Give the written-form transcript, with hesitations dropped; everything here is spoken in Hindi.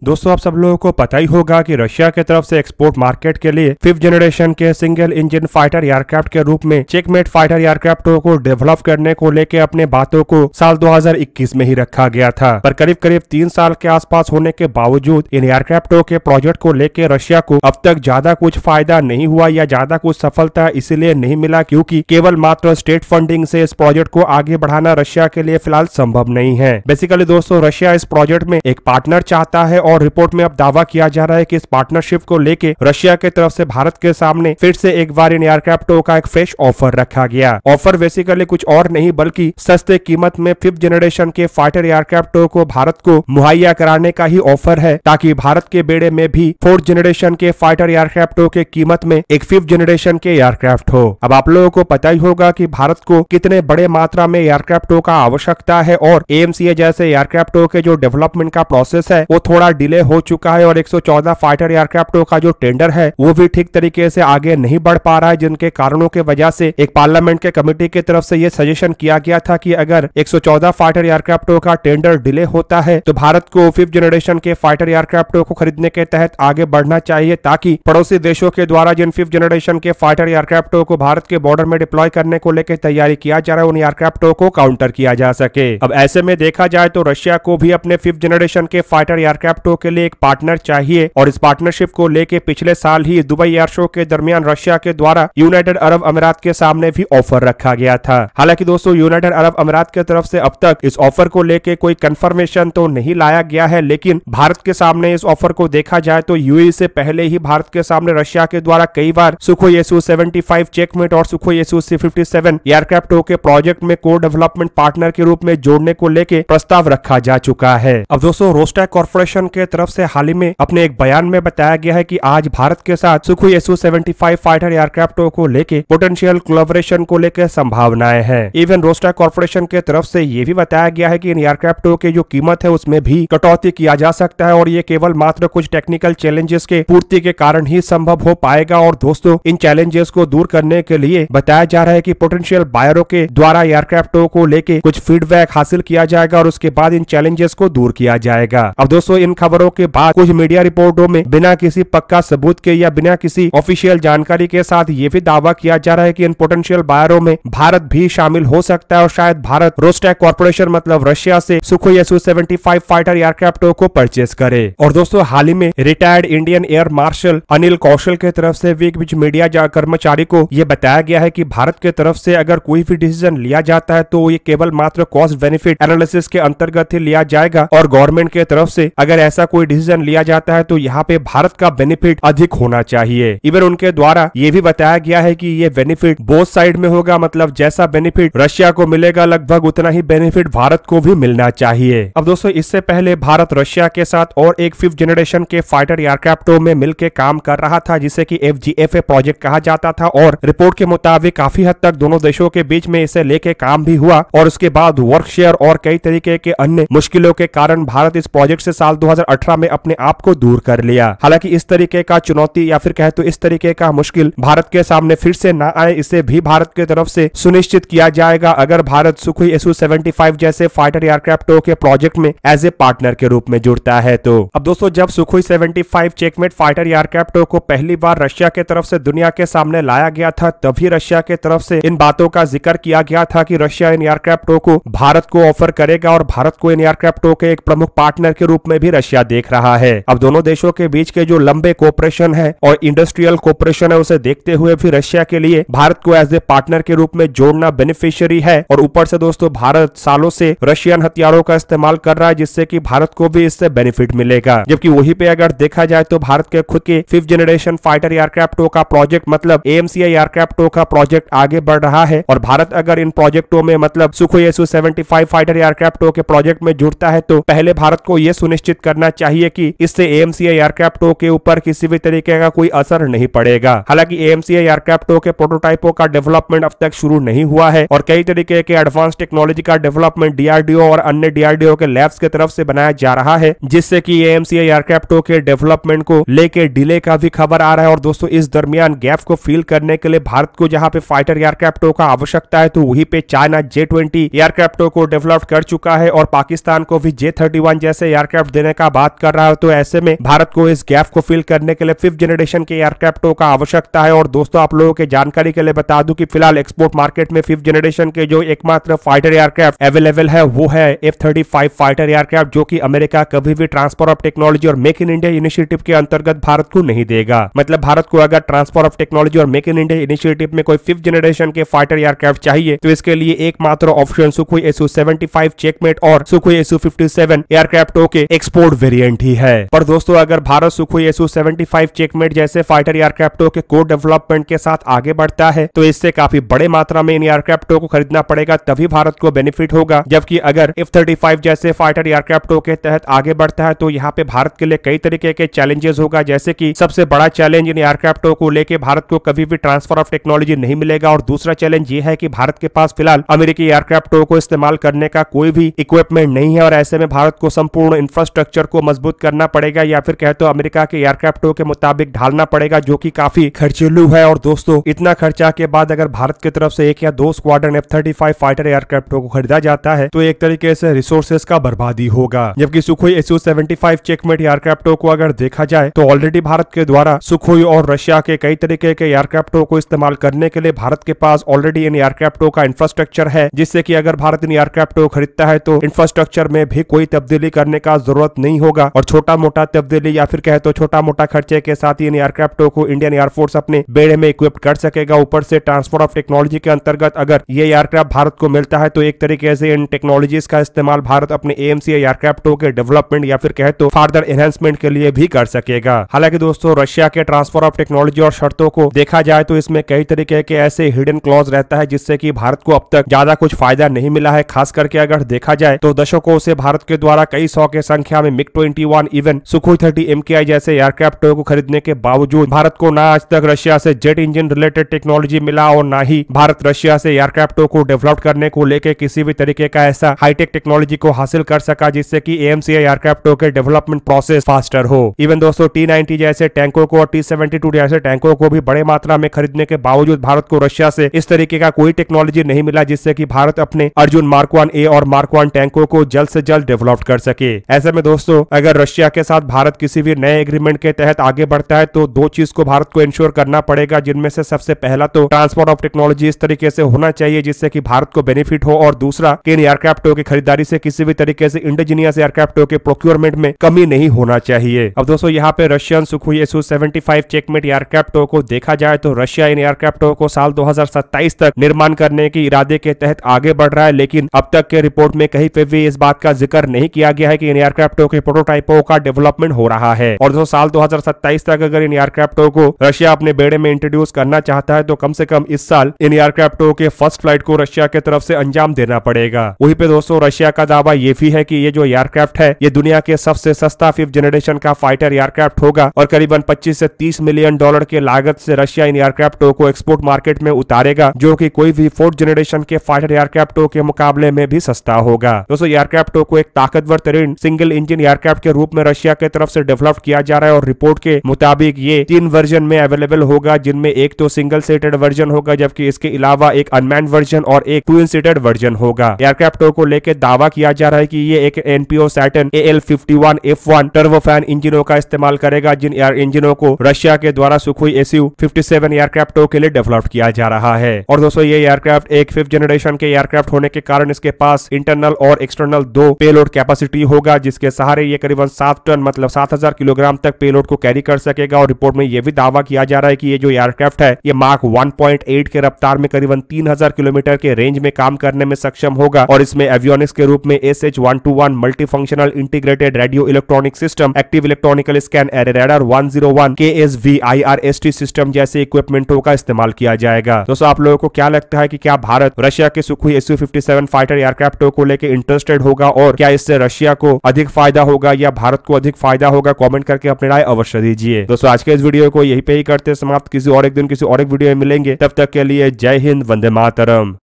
दोस्तों आप सब लोगों को पता ही होगा कि रशिया की तरफ से एक्सपोर्ट मार्केट के लिए 5th जनरेशन के सिंगल इंजन फाइटर एयरक्राफ्ट के रूप में चेकमेट फाइटर एयरक्राफ्टों को डेवलप करने को लेकर अपने बातों को साल 2021 में ही रखा गया था। पर करीब करीब 3 साल के आसपास होने के बावजूद इन एयरक्राफ्टों के प्रोजेक्ट को लेकर रशिया को अब तक ज्यादा कुछ फायदा नहीं हुआ या ज्यादा कुछ सफलता इसलिए नहीं मिला क्योंकि केवल मात्र स्टेट फंडिंग से इस प्रोजेक्ट को आगे बढ़ाना रशिया के लिए फिलहाल संभव नहीं है। बेसिकली दोस्तों रशिया इस प्रोजेक्ट में एक पार्टनर चाहता है और रिपोर्ट में अब दावा किया जा रहा है कि इस पार्टनरशिप को लेके रशिया की तरफ से भारत के सामने फिर से एक बार इन एयरक्राफ्टों का एक फ्रेश ऑफर रखा गया। ऑफर बेसिकली कुछ और नहीं बल्कि सस्ते कीमत में 5th जनरेशन के फाइटर एयरक्राफ्टों को भारत को मुहैया कराने का ही ऑफर है ताकि भारत के बेड़े में भी 4th जनरेशन के फाइटर एयरक्राफ्टों के कीमत में एक 5th जनरेशन के एयरक्राफ्ट हो। अब आप लोगों को पता ही होगा कि भारत को कितने बड़े मात्रा में एयरक्राफ्टों का आवश्यकता है और AMCA जैसे एयरक्राफ्टों के जो डेवलपमेंट का प्रोसेस है वो थोड़ा डिले हो चुका है और 114 फाइटर एयरक्राफ्टों का जो टेंडर है वो भी ठीक तरीके से आगे नहीं बढ़ पा रहा है, जिनके कारणों के वजह से एक पार्लियामेंट के कमेटी की तरफ से ये सजेशन किया गया था कि अगर 114 फाइटर एयरक्राफ्टों का टेंडर डिले होता है तो भारत को 5th जनरेशन के फाइटर एयरक्राफ्टों को खरीदने के तहत आगे बढ़ना चाहिए ताकि पड़ोसी देशों के द्वारा जिन 5th जनरेशन के फाइटर एयरक्राफ्टों को भारत के बॉर्डर में डिप्लॉय करने को लेकर तैयारी किया जा रहा है उन एयरक्राफ्टों को काउंटर किया जा सके। अब ऐसे में देखा जाए तो रशिया को भी अपने 5th जनरेशन के फाइटर एयरक्राफ्टों के लिए एक पार्टनर चाहिए और इस पार्टनरशिप को लेके पिछले साल ही दुबई एयर शो के दरमियान रशिया के द्वारा यूनाइटेड अरब अमीरात के सामने भी ऑफर रखा गया था। हालांकि दोस्तों यूनाइटेड अरब अमीरात की तरफ से अब तक इस ऑफर को लेके कोई कंफर्मेशन तो नहीं लाया गया है, लेकिन भारत के सामने इस ऑफर को देखा जाए तो यूएई से पहले ही भारत के सामने रशिया के द्वारा कई बार सुखोई Su-75 चेकमेट और सुखोई Su-57 एयरक्राफ्टों के प्रोजेक्ट में को डेवलपमेंट पार्टनर के रूप में जोड़ने को लेके प्रस्ताव रखा जा चुका है। अब दोस्तों रोस्टेक कॉर्पोरेशन के तरफ से हाल ही में अपने एक बयान में बताया गया है कि आज भारत के साथ सुखोई Su-75 फाइटर एयरक्राफ्टों को लेके पोटेंशियल कोलैबोरेशन को लेकर संभावनाएं हैं। इवन रोस्टेक कॉर्पोरेशन के तरफ से ये भी बताया गया है कि इन एयरक्राफ्टों की जो कीमत है उसमें भी कटौती किया जा सकता है और ये केवल मात्र कुछ टेक्निकल चैलेंजेस के पूर्ति के कारण ही संभव हो पाएगा। और दोस्तों इन चैलेंजेस को दूर करने के लिए बताया जा रहा है कि पोटेंशियल बायरों के द्वारा एयरक्राफ्टों को लेके कुछ फीडबैक हासिल किया जाएगा और उसके बाद इन चैलेंजेस को दूर किया जाएगा। अब दोस्तों इन खबरों के बाद कुछ मीडिया रिपोर्टों में बिना किसी पक्का सबूत के या बिना किसी ऑफिशियल जानकारी के साथ ये भी दावा किया जा रहा है कि इन पोटेंशियल बायरों में भारत भी शामिल हो सकता है और शायद भारत रोस्टेक कॉर्पोरेशन मतलब रशिया से सुखोई Su-75 फाइटर एयरक्राफ्टों को परचेस करे। और दोस्तों हाल ही में retired Indian air marshal Anil Kaushal के तरफ से भी कुछ मीडिया कर्मचारी को यह बताया गया है कि भारत के तरफ से अगर कोई भी डिसीजन लिया जाता है तो ये केवल मात्र कॉस्ट बेनिफिट एनालिसिस के अंतर्गत ही लिया जाएगा और गवर्नमेंट के तरफ से अगर ऐसा कोई डिसीजन लिया जाता है तो यहाँ पे भारत का बेनिफिट अधिक होना चाहिए। इवन उनके द्वारा ये भी बताया गया है कि ये बेनिफिट बोथ साइड में होगा, मतलब जैसा बेनिफिट रशिया को मिलेगा लगभग उतना ही बेनिफिट भारत को भी मिलना चाहिए। अब दोस्तों इससे पहले भारत रशिया के साथ और एक 5th जनरेशन के फाइटर एयरक्राफ्टों में मिलकर काम कर रहा था जिसे कि FGFA प्रोजेक्ट कहा जाता था और रिपोर्ट के मुताबिक काफी हद तक दोनों देशों के बीच में इसे लेके काम भी हुआ और उसके बाद वर्क शेयर और कई तरीके के अन्य मुश्किलों के कारण भारत इस प्रोजेक्ट से साल 2018 में अपने आप को दूर कर लिया। हालांकि इस तरीके का चुनौती या फिर कहे तो इस तरीके का मुश्किल भारत के सामने फिर से ना आए, इसे भी भारत की तरफ से सुनिश्चित किया जाएगा अगर भारत सुखोई Su-75 जैसे फाइटर एयरक्राफ्टों के प्रोजेक्ट में एज ए पार्टनर के रूप में जुड़ता है। तो अब दोस्तों जब सुखोई 75 चेकमेट फाइटर एयरक्राफ्टों को पहली बार रशिया के तरफ से दुनिया के सामने लाया गया था तभी रशिया के तरफ से इन बातों का जिक्र किया गया था कि रशिया इन एयरक्राफ्टों को भारत को ऑफर करेगा और भारत को इन एयरक्राफ्टों के एक प्रमुख पार्टनर के रूप में भी रशिया देख रहा है। अब दोनों देशों के बीच के जो लंबे कोऑपरेशन है और इंडस्ट्रियल कोऑपरेशन है उसे देखते हुए भी रशिया के लिए भारत को एज ए पार्टनर के रूप में जोड़ना बेनिफिशियरी है और ऊपर से दोस्तों भारत सालों से रशियन हथियारों का इस्तेमाल कर रहा है जिससे कि भारत को भी इससे बेनिफिट मिलेगा। जबकि वहीं पे अगर देखा जाए तो भारत के खुद के 5th जनरेशन फाइटर एयरक्राफ्टों का प्रोजेक्ट मतलब AMCA एयरक्राफ्टों का प्रोजेक्ट आगे बढ़ रहा है और भारत अगर इन प्रोजेक्टों में मतलब सुखोई Su-75 फाइटर एयरक्राफ्टों के प्रोजेक्ट में जुड़ता है तो पहले भारत को यह सुनिश्चित करना चाहिए कि इससे AMCA एयरक्राफ्टों के ऊपर किसी भी तरीके का कोई असर नहीं पड़ेगा। हालांकि AMCA एयरक्राफ्टों के प्रोटोटाइपों का डेवलपमेंट अब तक शुरू नहीं हुआ है और कई तरीके के एडवांस टेक्नोलॉजी का डेवलपमेंट DRDO और अन्य DRDO के लैब्स की तरफ से बनाया जा रहा है जिससे कि AMCA एयरक्राफ्टों के डेवलपमेंट को लेके डिले का भी खबर आ रहा है। और दोस्तों इस दरमियान गैप को फिल करने के लिए भारत को जहां पे फाइटर एयरक्राफ्टों का आवश्यकता है तो वहीं पे चाइना J-20 एयरक्राफ्टों को डेवलप कर चुका है और पाकिस्तान को भी J-31 जैसे एयरक्राफ्ट देने का का बात कर रहा है, तो ऐसे में भारत को इस गैप को फिल करने के लिए 5th जनरेशन के एयरक्राफ्टों का आवश्यकता है। और दोस्तों आप लोगों के जानकारी के लिए बता दूं कि फिलहाल एक्सपोर्ट मार्केट में 5th जनरेशन के जो एकमात्र फाइटर एयरक्राफ्ट अवेलेबल है वो है F-35 फाइटर एयरक्राफ्ट, जो कि अमेरिका कभी भी ट्रांसफर ऑफ टेक्नोलॉजी और मेक इन इंडिया इनिशिएटिव के अंतर्गत भारत को नहीं देगा। मतलब भारत को अगर ट्रांसफर ऑफ टेक्नोलॉजी और मेक इन इंडिया इनिशिएटिव में कोई 5th जनरेशन के फाइटर एयरक्राफ्ट चाहिए तो इसके लिए एकमात्र ऑप्शन सुखोई Su-75 चेकमेट और सुखोई Su-57 एयरक्राफ्टों के एक्सपोर्ट वेरिएंट ही है। पर दोस्तों अगर भारत सुखोई Su-75 चेकमेट जैसे फाइटर एयरक्राफ्टों के कोर डेवलपमेंट के साथ आगे बढ़ता है तो इससे काफी बड़े मात्रा में इन एयरक्राफ्टों को खरीदना पड़ेगा, तभी भारत को बेनिफिट होगा। जबकि अगर F-35 जैसे फाइटर एयरक्राफ्टों के तहत आगे बढ़ता है तो यहाँ पे भारत के लिए कई तरीके के चैलेंजेस होगा, जैसे कि सबसे बड़ा चैलेंज इन एयरक्राफ्टों को लेके भारत को कभी भी ट्रांसफर ऑफ टेक्नोलॉजी नहीं मिलेगा। और दूसरा चैलेंज ये है कि भारत के पास फिलहाल अमेरिकी एयरक्राफ्टों को इस्तेमाल करने का कोई भी इक्विपमेंट नहीं है और ऐसे में भारत को संपूर्ण इंफ्रास्ट्रक्चर को मजबूत करना पड़ेगा या फिर कहे तो अमेरिका के एयरक्राफ्टों के मुताबिक ढालना पड़ेगा, जो कि काफी खर्चीलू है। और दोस्तों इतना खर्चा के बाद अगर भारत की तरफ से 1 या 2 स्क्वाड्रन F-35 फाइटर एयरक्राफ्टों को खरीदा जाता है तो एक तरीके से रिसोर्सेज का बर्बादी होगा। जबकि सुखोई Su-75 चेकमेट एयरक्राफ्टों को अगर देखा जाए तो ऑलरेडी भारत के द्वारा सुखोई और रशिया के कई तरीके के एयरक्राफ्टों को इस्तेमाल करने के लिए भारत के पास ऑलरेडी इन एयरक्राफ्टों का इंफ्रास्ट्रक्चर है, जिससे कि अगर भारत इन एयरक्राफ्टों को खरीदता है तो इंफ्रास्ट्रक्चर में भी कोई तब्दीली करने का जरूरत नहीं होगा और छोटा मोटा तब्दीली या फिर कहे तो छोटा मोटा खर्चे के साथ ही इन एयरक्राफ्टों को इंडियन एयरफोर्स अपने बेड़े में इक्विप कर सकेगा। ऊपर से ट्रांसफर ऑफ टेक्नोलॉजी के अंतर्गत अगर ये एयरक्राफ्ट भारत को मिलता है तो एक तरीके से इन टेक्नोलॉजीज का इस्तेमाल भारत अपने AMC एयरक्राफ्टों के डेवलपमेंट या फिर कहे तो फर्दर एनहांसमेंट के लिए भी कर सकेगा। हालांकि दोस्तों रशिया के ट्रांसफर ऑफ टेक्नोलॉजी और शर्तों को देखा जाए तो इसमें कई तरीके के ऐसे हिडन क्लॉज रहता है जिससे कि भारत को अब तक ज्यादा कुछ फायदा नहीं मिला है। खास करके अगर देखा जाए तो दशकों से भारत के द्वारा कई सौ के संख्या में MiG-21 इवन सुखोई 30 MKI जैसे एयरक्राफ्टों को खरीदने के बावजूद भारत को ना आज तक रशिया से जेट इंजन रिलेटेड टेक्नोलॉजी मिला और ना ही भारत रशिया से एयरक्राफ्टों को डेवलप करने को लेकर किसी भी तरीके का ऐसा हाईटेक टेक्नोलॉजी को हासिल कर सका जिससे कि AMC एयरक्राफ्टों के डेवलपमेंट प्रोसेस फास्टर हो। इवन दोस्तों T-90 जैसे टैंकों को और T-72 जैसे टैंकों को भी बड़े मात्रा में खरीदने के बावजूद भारत को रशिया से इस तरीके का कोई टेक्नोलॉजी नहीं मिला जिससे कि भारत अपने अर्जुन Mark 1A और Mark 1 टैंकों को जल्द से जल्द डेवलप कर सके। ऐसे में दोस्तों अगर रशिया के साथ भारत किसी भी नए एग्रीमेंट के तहत आगे बढ़ता है तो दो चीज को भारत को इंश्योर करना पड़ेगा, जिनमें से सबसे पहला तो ट्रांसपोर्ट ऑफ टेक्नोलॉजी इस तरीके से होना चाहिए जिससे कि भारत को बेनिफिट हो और दूसरा कि इन एयरक्राफ्टों की खरीदारी से किसी भी तरीके से इंडिजीनियस एयरक्राफ्टों के प्रोक्योरमेंट में कमी नहीं होना चाहिए। अब दोस्तों यहाँ पे रशियन सुखोई Su-75 चेकमेट एयरक्राफ्टों को देखा जाए तो रशिया इन एयरक्राफ्टों को साल 2027 तक निर्माण करने के इरादे के तहत आगे बढ़ रहा है, लेकिन अब तक के रिपोर्ट में कहीं पे भी इस बात का जिक्र नहीं किया गया है कि इन एयरक्राफ्टों के प्रोटोटाइपों का डेवलपमेंट हो रहा है। और दोस्तों साल 2027 तक अगर इन एयरक्राफ्टों को रशिया अपने बेड़े में इंट्रोड्यूस करना चाहता है तो कम से कम इस साल इन एयरक्राफ्टों के फर्स्ट फ्लाइट को रशिया की तरफ से अंजाम देना पड़ेगा। वहीं पे दोस्तों रशिया का दावा ये भी है कि ये जो एयरक्राफ्ट है ये दुनिया के सबसे सस्ता 5th जनरेशन का फाइटर एयरक्राफ्ट होगा और करीबन 25 से 30 मिलियन डॉलर के लागत से रशिया इन एयरक्राफ्टों को एक्सपोर्ट मार्केट में उतारेगा, जो कि कोई भी 4th जनरेशन के फाइटर एयरक्राफ्टों के मुकाबले में भी सस्ता होगा। दोस्तों एयरक्राफ्टों को एक ताकतवर तरीन सिंगल इंजन एयरक्राफ्ट के रूप में रशिया की तरफ से डेवलप किया जा रहा है और रिपोर्ट के मुताबिक ये 3 वर्जन में अवेलेबल होगा, जिनमें एक तो सिंगल सीटेड वर्जन होगा जबकि इसके अलावा एक अनमैन्ड वर्जन और एक ट्विन सीटेड वर्जन होगा। एयरक्राफ्टों को लेकर दावा किया जा रहा है कि ये एक NPO Saturn AL-51F1 टर्बोफैन इंजनों का इस्तेमाल करेगा, जिन इंजनों को रशिया के द्वारा सुखोई Su-57 एयरक्राफ्टों के लिए डेवलप किया जा रहा है। और दोस्तों ये एयरक्राफ्ट एक 5th जनरेशन के एयरक्राफ्ट होने के कारण इसके पास इंटरनल और एक्सटर्नल 2 पेलोड कैपेसिटी होगा, जिसके सहारे ये करीबन 7 टन मतलब 7000 किलोग्राम तक पेलोड को कैरी कर सकेगा। और रिपोर्ट में यह भी दावा किया जा रहा है कि ये जो एयरक्राफ्ट है ये मार्क 1.8 के रफ्तार में करीबन 3000 किलोमीटर के रेंज में काम करने में सक्षम होगा और इसमें एवियोनिक्स के रूप में SH-121 multi functional integrated radio electronic system, active electronical scan array radar 101 KSV-IRST system जैसे इक्विपमेंटों का इस्तेमाल किया जाएगा। दोस्तों आप लोगों को क्या लगता है कि क्या भारत रशिया के सुखोई Su-57 फाइटर एयरक्राफ्टों को लेकर इंटरेस्टेड होगा और क्या इससे रशिया को अधिक फायदा होगा या भारत को अधिक फायदा होगा? कमेंट करके अपनी राय अवश्य दीजिए। दोस्तों आज के इस वीडियो को यहीं पे ही करते समाप्त। किसी और एक दिन किसी और एक वीडियो में मिलेंगे, तब तक के लिए जय हिंद, वंदे मातरम।